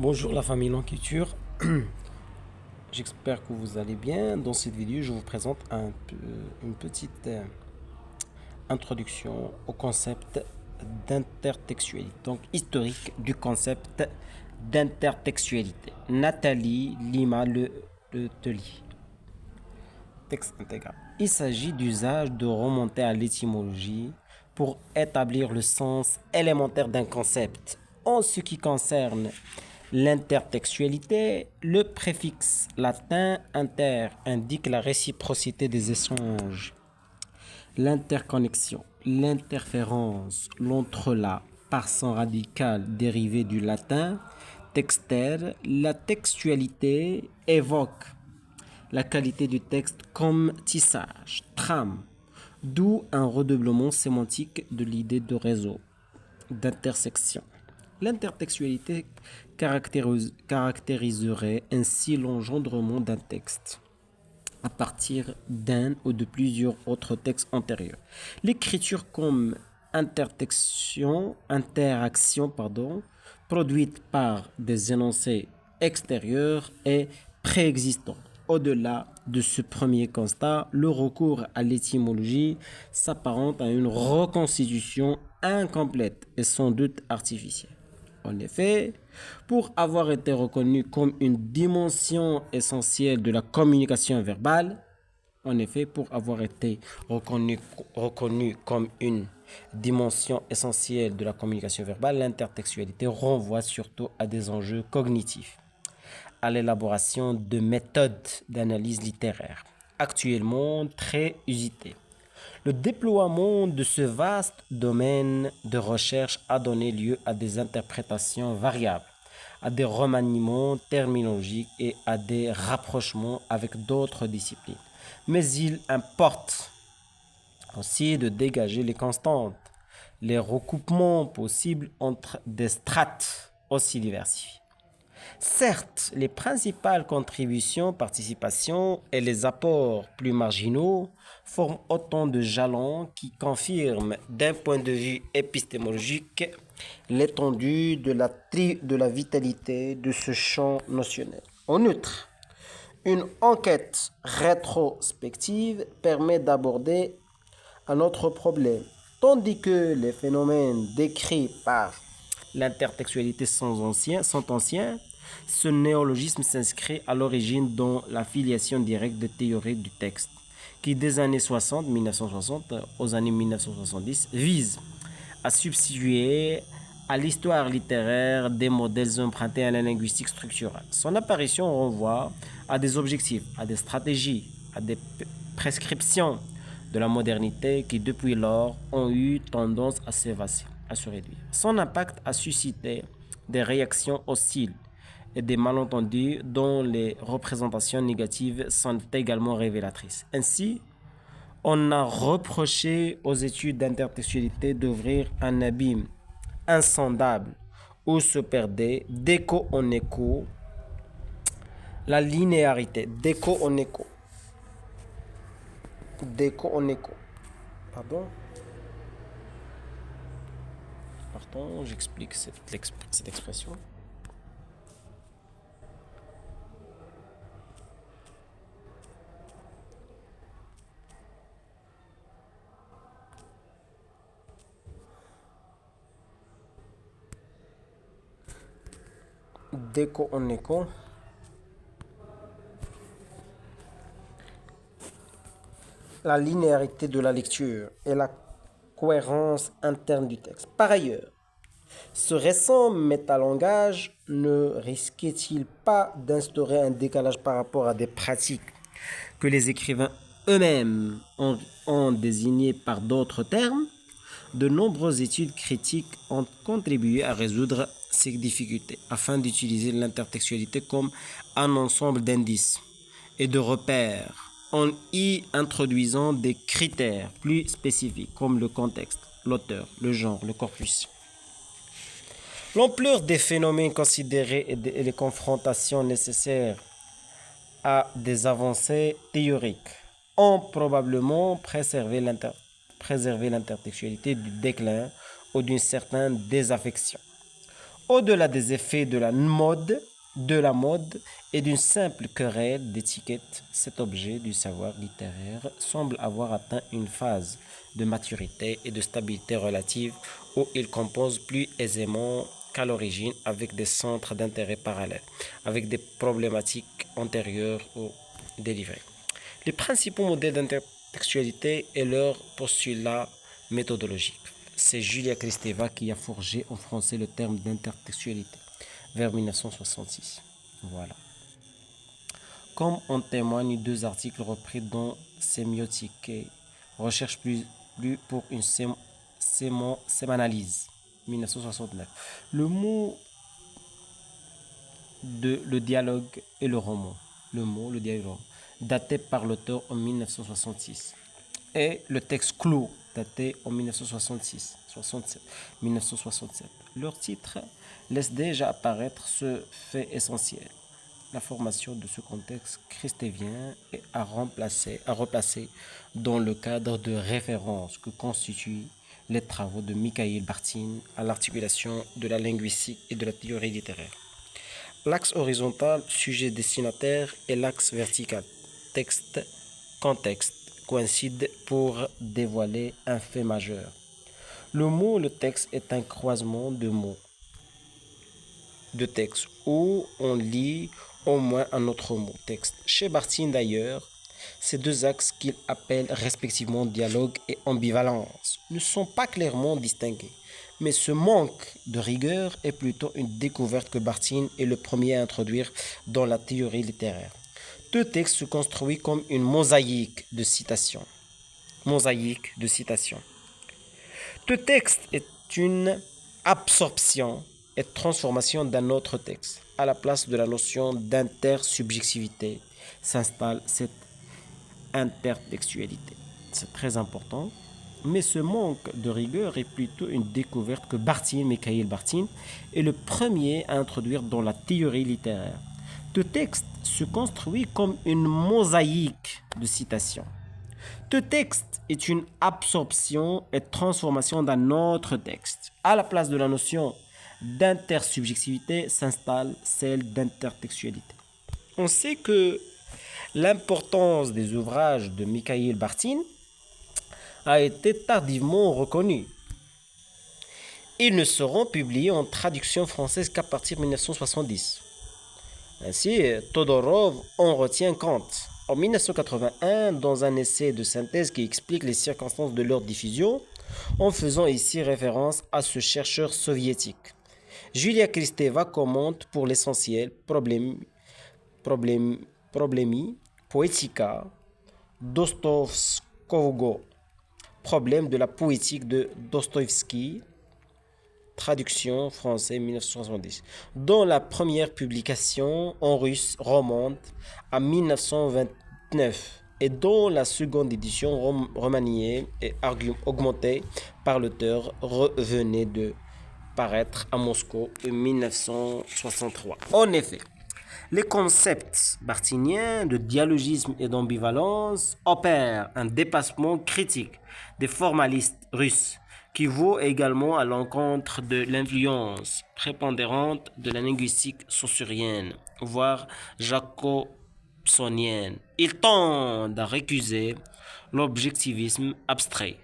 Bonjour la famille Lanculture, j'espère que vous allez bien. Dans cette vidéo, je vous présente une petite introduction au concept d'intertextualité, donc historique du concept d'intertextualité. Nathalie Lima le Tellier. Texte intégral. Il s'agit d'usage de remonter à l'étymologie pour établir le sens élémentaire d'un concept. En ce qui concerne l'intertextualité, le préfixe latin inter indique la réciprocité des échanges, l'interconnexion, l'interférence, l'entrelac par son radical dérivé du latin textère. La textualité évoque la qualité du texte comme tissage, trame, d'où un redoublement sémantique de l'idée de réseau, d'intersection. L'intertextualité caractériserait ainsi l'engendrement d'un texte à partir d'un ou de plusieurs autres textes antérieurs. L'écriture comme interaction, produite par des énoncés extérieurs et préexistants. Au-delà de ce premier constat, le recours à l'étymologie s'apparente à une reconstitution incomplète et sans doute artificielle. En effet, pour avoir été reconnu comme une dimension essentielle de la communication verbale, pour avoir été reconnu comme une dimension essentielle de la communication verbale, l'intertextualité renvoie surtout à des enjeux cognitifs, à l'élaboration de méthodes d'analyse littéraire, actuellement très usitées. Le déploiement de ce vaste domaine de recherche a donné lieu à des interprétations variables, à des remaniements terminologiques et à des rapprochements avec d'autres disciplines. Mais il importe aussi de dégager les constantes, les recoupements possibles entre des strates aussi diversifiées. Certes, les principales contributions, participations et les apports plus marginaux forment autant de jalons qui confirment d'un point de vue épistémologique l'étendue de la vitalité de ce champ notionnel. En outre, une enquête rétrospective permet d'aborder un autre problème, tandis que les phénomènes décrits par l'intertextualité sont anciens, ce néologisme s'inscrit à l'origine dans la filiation directe des théories du texte, qui des années 1960 aux années 1970 vise à substituer à l'histoire littéraire des modèles empruntés à la linguistique structurale. Son apparition renvoie à des objectifs, à des stratégies, à des prescriptions de la modernité qui depuis lors ont eu tendance à s'évasser, à se réduire. Son impact a suscité des réactions hostiles et des malentendus dont les représentations négatives sont également révélatrices. Ainsi, on a reproché aux études d'intertextualité d'ouvrir un abîme insondable où se perdait d'écho en écho la linéarité, d'écho en écho. Pardon, j'explique cette expression. D'écho en écho. La linéarité de la lecture et la cohérence interne du texte. Par ailleurs, ce récent métalangage ne risquait-il pas d'instaurer un décalage par rapport à des pratiques que les écrivains eux-mêmes ont désignées par d'autres termes? De nombreuses études critiques ont contribué à résoudre ces difficultés afin d'utiliser l'intertextualité comme un ensemble d'indices et de repères en y introduisant des critères plus spécifiques comme le contexte, l'auteur, le genre, le corpus. L'ampleur des phénomènes considérés et les confrontations nécessaires à des avancées théoriques ont probablement préservé l'intertextualité du déclin ou d'une certaine désaffection. Au-delà des effets de la mode et d'une simple querelle d'étiquette, cet objet du savoir littéraire semble avoir atteint une phase de maturité et de stabilité relative où il compose plus aisément qu'à l'origine avec des centres d'intérêt parallèles, avec des problématiques antérieures ou délivrées. Les principaux modèles d'intertextualité et leurs postulats méthodologiques. C'est Julia Kristeva qui a forgé en français le terme d'intertextualité vers 1966. Voilà. Comme en témoignent deux articles repris dans Sémiotique et Recherche plus pour une sémanalyse, 1969. Le mot de le dialogue et le roman. Le mot, le dialogue, daté par l'auteur en 1966. Et le texte clos, daté en 1967. Leur titre laisse déjà apparaître ce fait essentiel. La formation de ce contexte christévien est à replacer dans le cadre de référence que constituent les travaux de Mikhail Bartine à l'articulation de la linguistique et de la théorie littéraire. L'axe horizontal, sujet destinataire, et l'axe vertical, texte, contexte, coïncident pour dévoiler un fait majeur. Le mot, le texte est un croisement de mots, de texte, où on lit au moins un autre mot, texte. Chez Bartine d'ailleurs, ces deux axes qu'il appelle respectivement dialogue et ambivalence ne sont pas clairement distingués. Mais ce manque de rigueur est plutôt une découverte que Bartine est le premier à introduire dans la théorie littéraire. Deux textes se construisent comme une mosaïque de citations. Mosaïque de citations. Deux textes est une absorption et transformation d'un autre texte. À la place de la notion d'intersubjectivité s'installe cette intertextualité. C'est très important. Mais ce manque de rigueur est plutôt une découverte que Mikhail Bartine, est le premier à introduire dans la théorie littéraire. Le texte se construit comme une mosaïque de citations. Le texte est une absorption et transformation d'un autre texte. À la place de la notion d'intersubjectivité s'installe celle d'intertextualité. On sait que l'importance des ouvrages de Mikhail Bartine a été tardivement reconnue. Ils ne seront publiés en traduction française qu'à partir de 1970. Ainsi, Todorov en retient compte. En 1981, dans un essai de synthèse qui explique les circonstances de leur diffusion, en faisant ici référence à ce chercheur soviétique. Julia Kristeva commente pour l'essentiel Problemi Poetica, Dostoevskogo, Problème de la poétique de Dostoïevski, traduction français 1970, dont la première publication en russe remonte à 1929 et dont la seconde édition remaniée et augmentée par l'auteur revenait de paraître à Moscou en 1963. En effet, les concepts bartiniens de dialogisme et d'ambivalence opèrent un dépassement critique des formalistes russes qui vaut également à l'encontre de l'influence prépondérante de la linguistique saussurienne, voire jacobsonienne. Ils tendent à récuser l'objectivisme abstrait,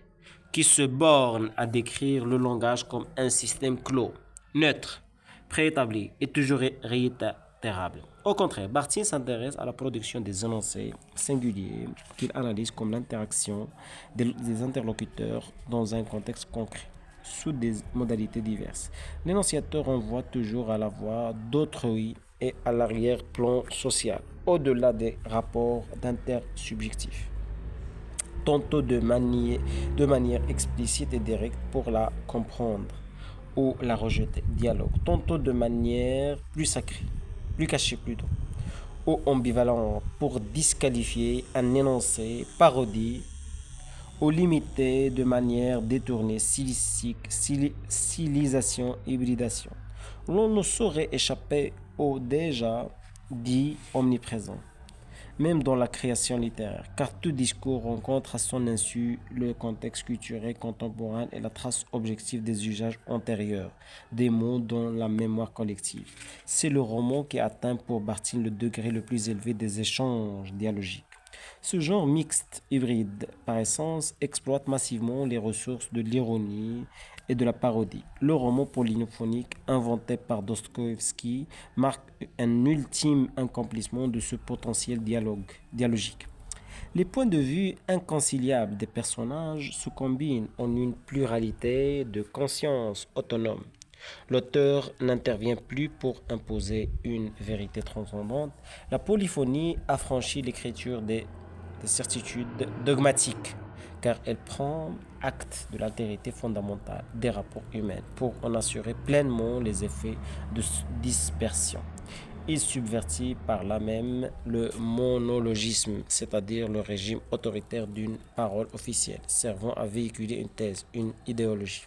qui se borne à décrire le langage comme un système clos, neutre, préétabli et toujours réitérable. Au contraire, Bartine s'intéresse à la production des énoncés singuliers qu'il analyse comme l'interaction des interlocuteurs dans un contexte concret, sous des modalités diverses. L'énonciateur renvoie toujours à la voix d'autrui et à l'arrière-plan social, au-delà des rapports d'intersubjectifs, tantôt de manière explicite et directe pour la comprendre ou la rejeter, dialogue, tantôt de manière plus sacrée, plus cachée plutôt, ou ambivalente pour disqualifier un énoncé, parodie, ou limiter de manière détournée, stylisation, hybridation. L'on ne saurait échapper au déjà dit omniprésent. même dans la création littéraire, car tout discours rencontre à son insu le contexte culturel contemporain et la trace objective des usages antérieurs des mots dans la mémoire collective. C'est le roman qui atteint pour Barthes le degré le plus élevé des échanges dialogiques. Ce genre mixte, hybride par essence, exploite massivement les ressources de l'ironie et de la parodie. Le roman polyphonique inventé par Dostoïevski marque un ultime accomplissement de ce potentiel dialogique. Les points de vue inconciliables des personnages se combinent en une pluralité de consciences autonomes. L'auteur n'intervient plus pour imposer une vérité transcendante. La polyphonie affranchit l'écriture des certitudes dogmatiques, car elle prend acte de l'altérité fondamentale des rapports humains pour en assurer pleinement les effets de dispersion. Il subvertit par là même le monologisme, c'est-à-dire le régime autoritaire d'une parole officielle, servant à véhiculer une thèse, une idéologie.